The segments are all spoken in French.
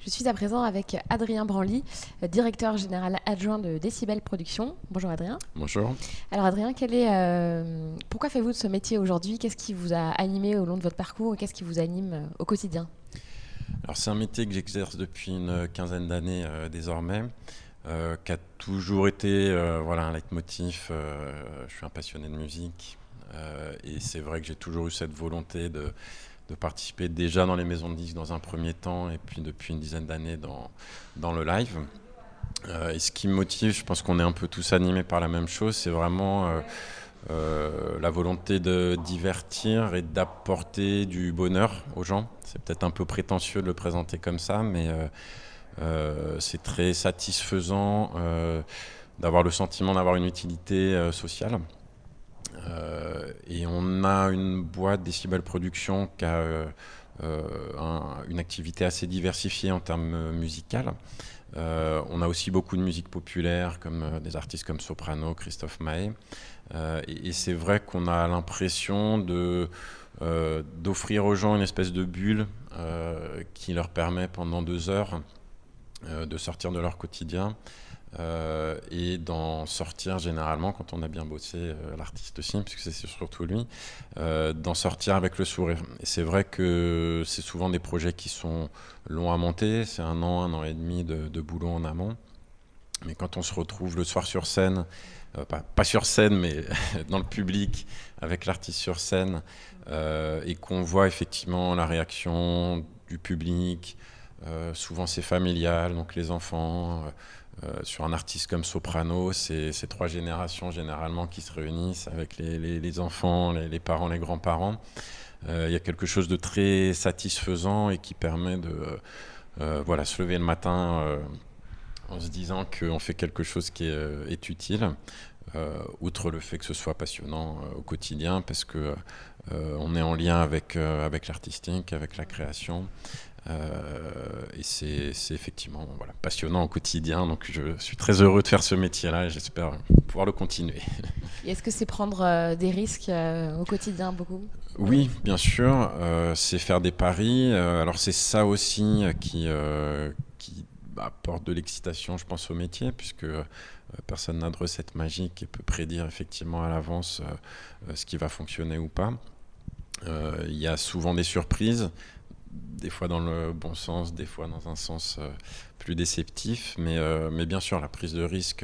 Je suis à présent avec Adrien Branly, directeur général adjoint de Décibel Productions. Bonjour Adrien. Bonjour. Alors Adrien, pourquoi faites-vous de ce métier aujourd'hui? Qu'est-ce qui vous a animé au long de votre parcours et qu'est-ce qui vous anime au quotidien? Alors c'est un métier que j'exerce depuis une quinzaine d'années désormais, qui a toujours été un leitmotiv. Je suis un passionné de musique et c'est vrai que j'ai toujours eu cette volonté de participer déjà dans les maisons de disques dans un premier temps et puis depuis une dizaine d'années dans le live. Et ce qui me motive, je pense qu'on est un peu tous animés par la même chose, c'est vraiment la volonté de divertir et d'apporter du bonheur aux gens. C'est peut-être un peu prétentieux de le présenter comme ça, mais c'est très satisfaisant d'avoir le sentiment d'avoir une utilité sociale. Et on a une boîte Décibel Productions qui a une activité assez diversifiée en termes musicaux. On a aussi beaucoup de musique populaire, comme des artistes comme Soprano, Christophe Maé. Et c'est vrai qu'on a l'impression d'offrir aux gens une espèce de bulle qui leur permet pendant 2 heures de sortir de leur quotidien et d'en sortir généralement, quand on a bien bossé, l'artiste aussi, puisque c'est surtout lui, d'en sortir avec le sourire. Et c'est vrai que c'est souvent des projets qui sont longs à monter, c'est 1 an et demi de boulot en amont. Mais quand on se retrouve le soir sur scène, pas sur scène, mais dans le public, avec l'artiste sur scène, et qu'on voit effectivement la réaction du public, souvent c'est familial, donc les enfants. Sur un artiste comme Soprano, c'est 3 générations généralement qui se réunissent avec les enfants, les parents, les grands-parents. Il y a quelque chose de très satisfaisant et qui permet de se lever le matin en se disant qu'on fait quelque chose qui est utile, outre le fait que ce soit passionnant au quotidien, parce que on est en lien avec l'artistique, avec la création. Et c'est effectivement passionnant au quotidien, donc je suis très heureux de faire ce métier-là et j'espère pouvoir le continuer. Et est-ce que c'est prendre des risques au quotidien beaucoup? Oui, bien sûr, c'est faire des paris. Alors c'est ça aussi qui apporte de l'excitation, je pense, au métier, puisque personne n'a de recette magique et peut prédire effectivement à l'avance ce qui va fonctionner ou pas. Il y a souvent des surprises, des fois dans le bon sens, des fois dans un sens plus déceptif, mais bien sûr la prise de risque,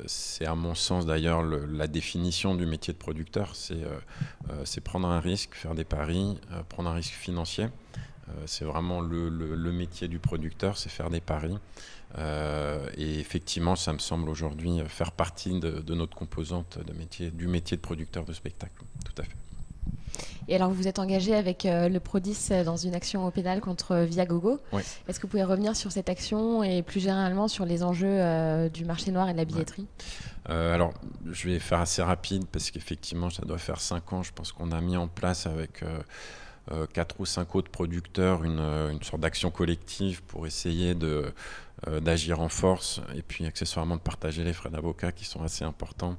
c'est à mon sens d'ailleurs la définition du métier de producteur, c'est prendre un risque, faire des paris, prendre un risque financier. C'est vraiment le métier du producteur, c'est faire des paris. Et effectivement, ça me semble aujourd'hui faire partie de notre composante du métier de producteur de spectacle. Tout à fait. Et alors, vous vous êtes engagé avec le Prodis dans une action au pénal contre Viagogo. Oui. Est-ce que vous pouvez revenir sur cette action et plus généralement sur les enjeux du marché noir et de la billetterie? Alors, je vais faire assez rapide parce qu'effectivement, ça doit faire 5 ans. Je pense qu'on a mis en place avec 4 ou 5 autres producteurs une sorte d'action collective pour essayer d'agir en force et puis accessoirement de partager les frais d'avocat qui sont assez importants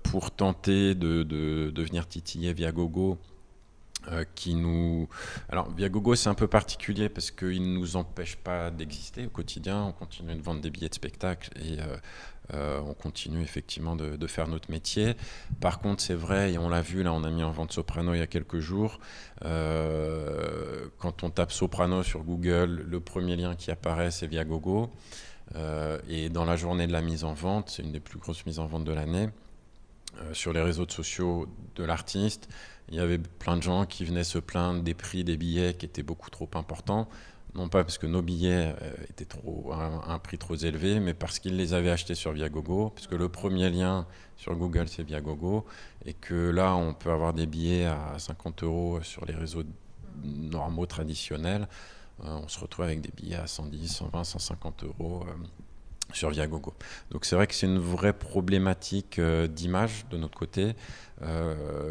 pour tenter de venir titiller Viagogo. Alors Viagogo, c'est un peu particulier parce qu'il ne nous empêche pas d'exister au quotidien. On continue de vendre des billets de spectacle et on continue effectivement de faire notre métier. Par contre, c'est vrai, et on l'a vu, là on a mis en vente Soprano il y a quelques jours. Quand on tape Soprano sur Google, le premier lien qui apparaît, c'est Viagogo. Et dans la journée de la mise en vente, c'est une des plus grosses mises en vente de l'année, sur les réseaux sociaux de l'artiste, il y avait plein de gens qui venaient se plaindre des prix des billets qui étaient beaucoup trop importants. Non pas parce que nos billets étaient à un prix trop élevé, mais parce qu'ils les avaient achetés sur Viagogo, puisque le premier lien sur Google, c'est Viagogo, et que là, on peut avoir des billets à 50 € sur les réseaux normaux, traditionnels. On se retrouve avec des billets à 110, 120, 150 € sur Viagogo. Donc c'est vrai que c'est une vraie problématique d'image de notre côté.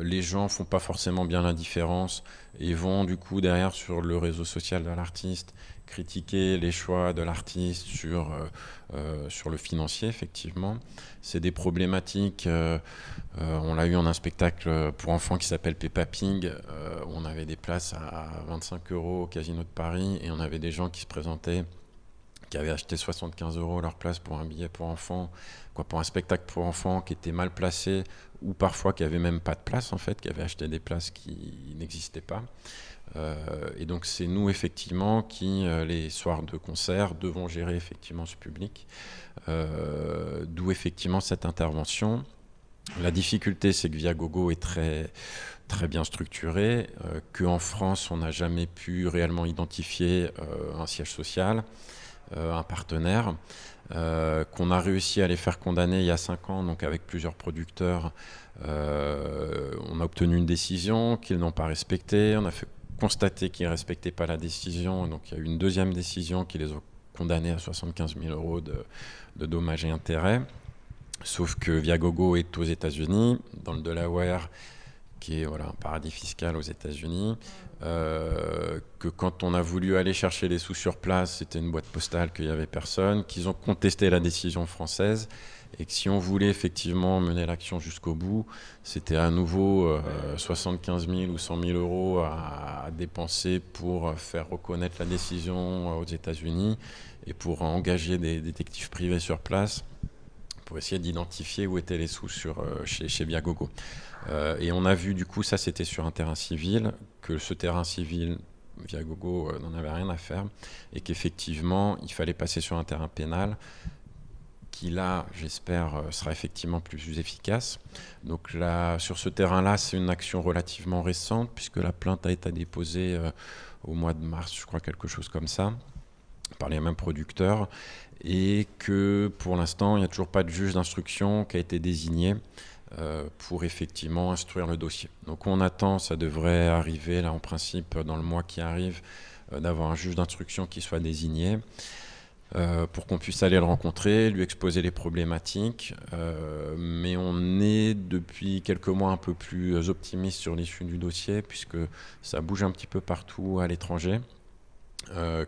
Les gens font pas forcément bien la différence et vont du coup derrière sur le réseau social de l'artiste critiquer les choix de l'artiste sur le financier, effectivement. C'est des problématiques, on l'a eu en un spectacle pour enfants qui s'appelle Peppa Pig, où on avait des places à 25 € au Casino de Paris et on avait des gens qui se présentaient qui avaient acheté 75 € leur place pour un billet pour enfants, pour un spectacle pour enfants qui était mal placé, ou parfois qui n'avaient même pas de place en fait, qui avaient acheté des places qui n'existaient pas. Et donc c'est nous effectivement qui, les soirs de concert, devons gérer effectivement ce public. D'où effectivement cette intervention. La difficulté, c'est que Viagogo est très, très bien structuré, qu'en France, on n'a jamais pu réellement identifier un siège social, un partenaire, qu'on a réussi à les faire condamner il y a 5 ans, donc avec plusieurs producteurs. On a obtenu une décision qu'ils n'ont pas respectée, on a fait constater qu'ils ne respectaient pas la décision, donc il y a eu une deuxième décision qui les a condamnés à 75 000 € de dommages et intérêts. Sauf que Viagogo est aux États-Unis, dans le Delaware, qui est un paradis fiscal aux États-Unis, que quand on a voulu aller chercher les sous sur place, c'était une boîte postale, qu'il n'y avait personne, qu'ils ont contesté la décision française, et que si on voulait effectivement mener l'action jusqu'au bout, c'était à nouveau 75 000 ou 100 000 € à dépenser pour faire reconnaître la décision aux États-Unis et pour engager des détectives privés sur place pour essayer d'identifier où étaient les sous chez Viagogo. Et on a vu, du coup, ça c'était sur un terrain civil, que ce terrain civil, Viagogo n'en avait rien à faire, et qu'effectivement, il fallait passer sur un terrain pénal, qui là, j'espère, sera effectivement plus efficace. Donc là, sur ce terrain-là, c'est une action relativement récente, puisque la plainte a été déposée au mois de mars, je crois, quelque chose comme ça, par les mêmes producteurs, et que pour l'instant, il n'y a toujours pas de juge d'instruction qui a été désigné pour effectivement instruire le dossier. Donc on attend, ça devrait arriver là en principe dans le mois qui arrive, d'avoir un juge d'instruction qui soit désigné pour qu'on puisse aller le rencontrer, lui exposer les problématiques. Mais on est depuis quelques mois un peu plus optimiste sur l'issue du dossier puisque ça bouge un petit peu partout à l'étranger.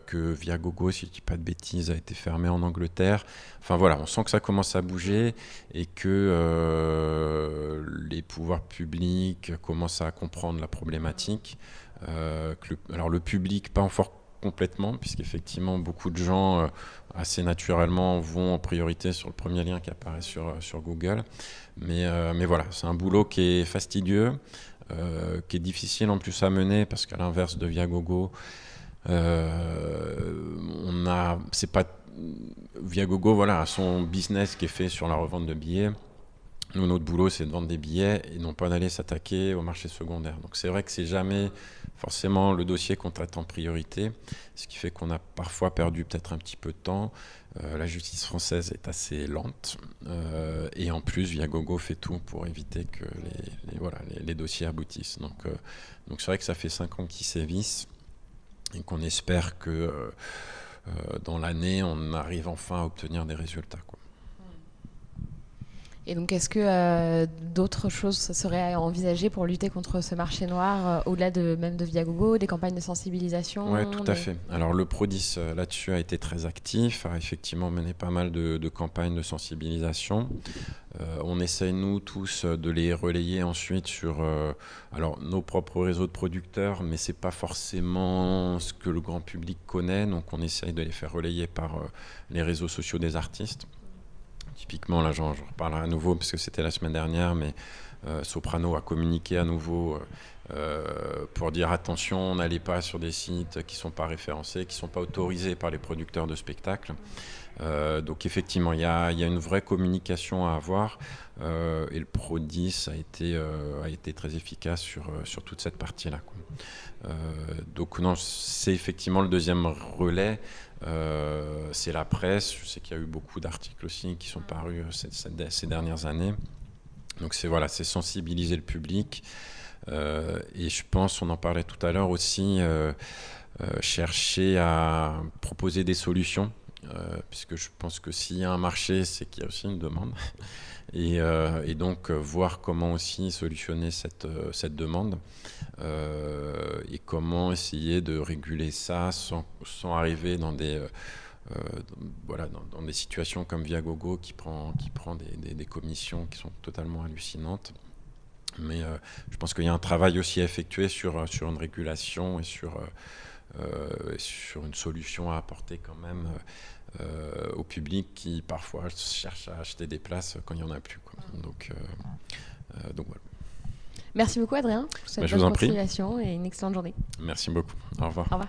Que Viagogo, si je ne dis pas de bêtises, a été fermé en Angleterre. Enfin voilà, on sent que ça commence à bouger et que les pouvoirs publics commencent à comprendre la problématique. Alors le public, pas encore complètement, puisqu'effectivement beaucoup de gens assez naturellement vont en priorité sur le premier lien qui apparaît sur Google. Mais voilà, c'est un boulot qui est fastidieux, qui est difficile en plus à mener parce qu'à l'inverse de Viagogo, c'est pas Viagogo a son business qui est fait sur la revente de billets. Nous, notre boulot, c'est de vendre des billets et non pas d'aller s'attaquer au marché secondaire. Donc c'est vrai que c'est jamais forcément le dossier qu'on traite en priorité, ce qui fait qu'on a parfois perdu peut-être un petit peu de temps. La justice française est assez lente et en plus Viagogo fait tout pour éviter que les dossiers aboutissent. Donc c'est vrai que ça fait 5 ans qu'ils sévissent et qu'on espère que dans l'année, on arrive enfin à obtenir des résultats, quoi. Et donc, est-ce que d'autres choses seraient envisagées pour lutter contre ce marché noir, au-delà même de Viagogo, des campagnes de sensibilisation? Oui, tout à fait. Alors, le Prodis, là-dessus, a été très actif, a effectivement mené pas mal de campagnes de sensibilisation. On essaye, nous, tous, de les relayer ensuite sur nos propres réseaux de producteurs, mais ce n'est pas forcément ce que le grand public connaît, donc on essaye de les faire relayer par les réseaux sociaux des artistes. Typiquement, là, j'en reparlerai à nouveau parce que c'était la semaine dernière, mais Soprano a communiqué à nouveau pour dire attention, n'allez pas sur des sites qui ne sont pas référencés, qui ne sont pas autorisés par les producteurs de spectacles. Donc effectivement, il y a une vraie communication à avoir et le Prodis a été très efficace sur toute cette partie-là, quoi. Donc non, c'est effectivement le deuxième relais. C'est la presse. Je sais qu'il y a eu beaucoup d'articles aussi qui sont parus ces dernières années. Donc c'est sensibiliser le public et je pense, on en parlait tout à l'heure aussi, chercher à proposer des solutions puisque je pense que s'il y a un marché, c'est qu'il y a aussi une demande. Et donc, voir comment aussi solutionner cette demande et comment essayer de réguler ça sans arriver dans des... dans des situations comme Viagogo qui prend des commissions qui sont totalement hallucinantes. Mais je pense qu'il y a un travail aussi à effectuer sur une régulation et sur une solution à apporter quand même au public qui parfois cherche à acheter des places quand il n'y en a plus, quoi. Donc voilà. Merci beaucoup Adrien pour cette Je vous en prie. continuation et une excellente journée. Merci beaucoup. Au revoir. Au revoir.